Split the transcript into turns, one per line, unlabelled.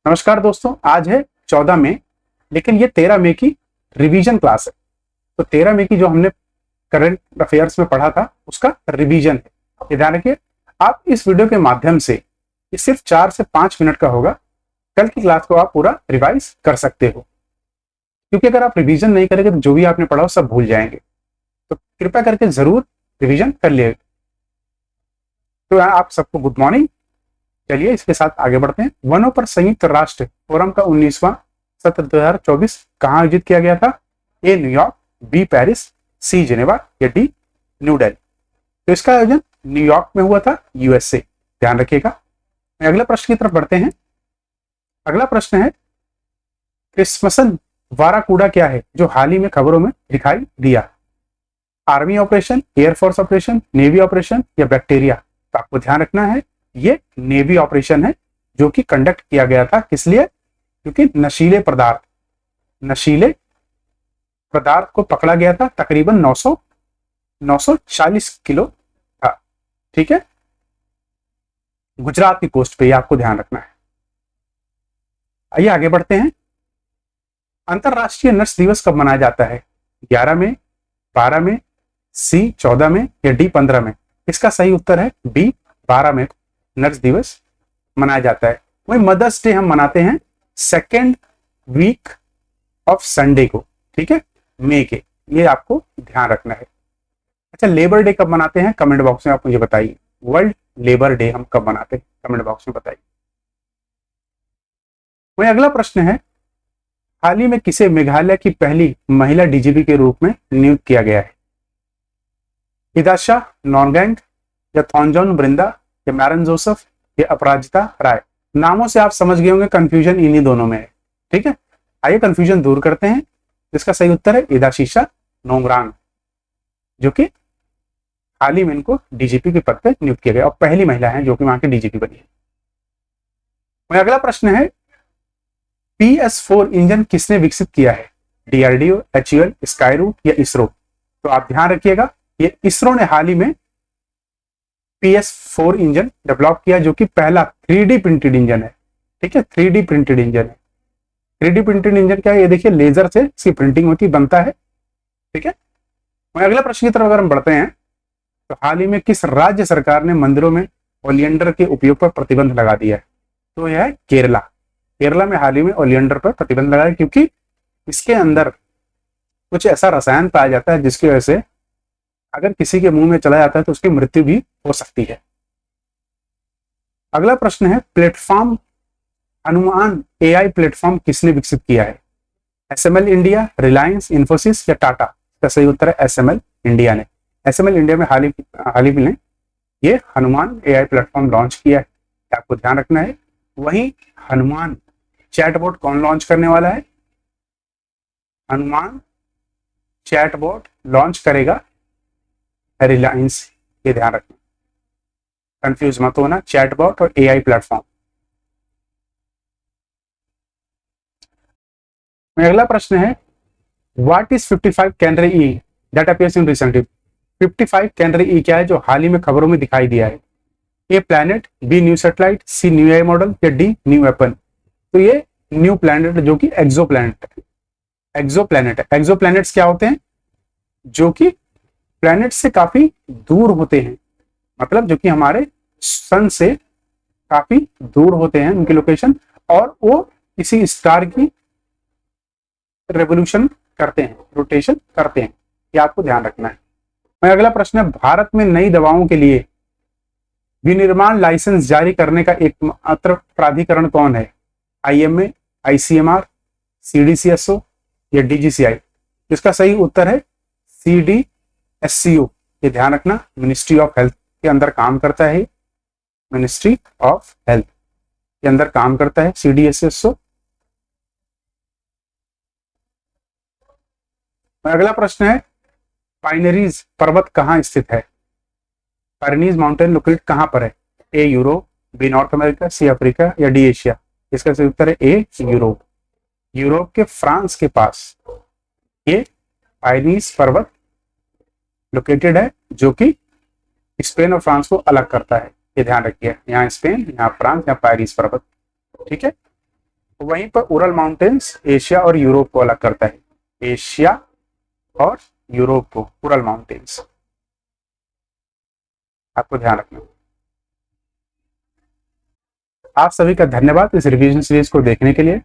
नमस्कार दोस्तों, आज है 14 मई, लेकिन ये 13 मई की रिवीजन क्लास है। तो 13 मई की जो हमने करंट अफेयर्स में पढ़ा था उसका रिवीजन है। ये ध्यान रखिए, आप इस वीडियो के माध्यम से, ये सिर्फ 4 से 5 मिनट का होगा, कल की क्लास को आप पूरा रिवाइज कर सकते हो। क्योंकि अगर आप रिवीजन नहीं करेंगे तो जो भी आपने पढ़ा हो सब भूल जाएंगे। तो कृपया करके जरूर रिवीजन कर लिए। तो आप सबको गुड मॉर्निंग। चलिए इसके साथ आगे बढ़ते हैं। वनों पर संयुक्त राष्ट्र फोरम का 19वां सत्र 2024 कहाँ आयोजित किया गया था? A New York, B Paris, C Geneva या डी न्यू दिल्ली। तो इसका आयोजन न्यूयॉर्क में हुआ था, यूएसए। ध्यान रखिएगा। अगले प्रश्न की तरफ बढ़ते हैं। अगला प्रश्न है, क्रिसमसन वाराकूडा क्या है जो हाल ही में खबरों में दिखाई दिया? Army operation, air force operation, navy operation या बैक्टीरिया? तो आपको ध्यान रखना है, ये नेवी ऑपरेशन है जो कि कंडक्ट किया गया था। किस लिए? क्योंकि नशीले पदार्थ को पकड़ा गया था। तकरीबन 940 किलो था। ठीक है, गुजरात की कोस्ट पे, ये आपको ध्यान रखना है। आइए आगे बढ़ते हैं। अंतरराष्ट्रीय नर्स दिवस कब मनाया जाता है? 11 में, 12 में, सी 14 में या डी 15 में? इसका सही उत्तर है बी 12 में नर्स दिवस मनाया जाता है। वही मदर्स डे हम मनाते हैं सेकेंड वीक ऑफ संडे को। ठीक है, मई के। ये आपको ध्यान रखना है। अच्छा, लेबर डे कब मनाते हैं? कमेंट बॉक्स में आप मुझे बताइए। वर्ल्ड लेबर डे हम कब मनाते हैं? कमेंट बॉक्स में बताइए। वही अगला प्रश्न है, हाल ही में किसे मेघालय की पहली महिला डीजीपी के रूप में नियुक्त किया गया है? इदाशा नॉनगैंग या थॉन्जॉन ब्रिंदा या मैरन जोसेफ या अपराजिता राय? नामों से आप समझ गए होंगे कंफ्यूजन इन्हीं दोनों में है। ठीक है, आइए कंफ्यूजन दूर करते हैं। इसका सही उत्तर है इदाशीशा नोंगरांग, जो कि हाल ही में इनको डीजीपी के पद पर नियुक्त किया गया और पहली महिला है जो कि वहां की डीजीपी बनी है। वही अगला प्रश्न है, PS4 इंजन किसने विकसित किया है? डीआरडीओ, HAL, स्काईरूट या इसरो? तो आप ध्यान रखिएगा, ये इसरो ने हाल ही में PS4 इंजन डेवलप किया, जो कि पहला 3D प्रिंटेड इंजन है। ठीक है, 3D प्रिंटेड इंजन है। 3D प्रिंटेड इंजन क्या है? ये देखिए, लेजर से इसकी प्रिंटिंग होती, बनता है। ठीक है, वहीं अगला प्रश्न की तरफ अगर हम बढ़ते हैं, तो हाल ही में किस राज्य सरकार ने मंदिरों में ओलियंडर के उपयोग पर प्रतिबंध लगा दिया है? तो यह है केरला। केरला में हाल ही में ओलियंडर पर प्रतिबंध लगाया, क्योंकि इसके अंदर कुछ ऐसा रसायन पाया जाता है जिसकी वजह से अगर किसी के मुंह में चला जाता है तो उसकी मृत्यु भी हो सकती है। अगला प्रश्न है, प्लेटफॉर्म अनुमान AI प्लेटफॉर्म किसने विकसित किया है? SML इंडिया, रिलायंस, इन्फोसिस या टाटा? इसका सही उत्तर है SML इंडिया ने। SML इंडिया में हाल ही में ये हनुमान AI प्लेटफॉर्म लॉन्च किया है, आपको ध्यान रखना है। वहीं हनुमान चैटबॉट कौन लॉन्च करने वाला है? हनुमान चैटबॉट लॉन्च करेगा रिलायंस। ये ध्यान रखना, कंफ्यूज मत होना, चैटबॉट और AI प्लेटफॉर्म। अगला प्रश्न है, what is 55 Cancri e that appears in recently? 55 Cancri e क्या है जो हाल ही में खबरों में दिखाई दिया है? ए प्लैनेट, बी न्यू सैटेलाइट, सी न्यू AI मॉडल या डी न्यू वेपन? तो ये न्यू प्लैनेट जो कि एक्सोप्लैनेट है। एक्सोप्लैनेट्स क्या होते हैं? जो कि प्लैनेट से काफी दूर होते हैं, मतलब जो कि हमारे सन से काफी दूर होते हैं उनकी लोकेशन, और वो किसी स्टार की रेवोल्यूशन करते हैं, रोटेशन करते हैं। ये आपको ध्यान रखना है। मैं अगला प्रश्न है, भारत में नई दवाओं के लिए विनिर्माण लाइसेंस जारी करने का एकमात्र प्राधिकरण कौन है? IMA, ICMR, CDCSO या DGCI? इसका सही उत्तर है CDSCO। ये ध्यान रखना, मिनिस्ट्री ऑफ हेल्थ के अंदर काम करता है। मिनिस्ट्री ऑफ हेल्थ के अंदर काम करता है CDSSO। अगला प्रश्न है, पाइनरीज पर्वत कहाँ स्थित है? पाइनरीज माउंटेन लोकेट कहाँ पर है? A Europe, B North America, C Africa या डी एशिया? इसका सही उत्तर है ए यूरोप। यूरोप के फ्रांस के पास ये पाइनरीज पर्वत लोकेटेड है, जो कि स्पेन और फ्रांस को अलग करता है। ये ध्यान रखिए, यहाँ स्पेन, यहाँ फ्रांस, यहाँ पाइनरीज पर्वत। ठीक है, वहीं पर उरल माउंटेन्स एशिया और यूरोप को अलग करता है, एशिया और यूरोप को उरल माउंटेन्स, आपको ध्यान रखना। आप सभी का धन्यवाद इस रिवीजन सीरीज को देखने के लिए।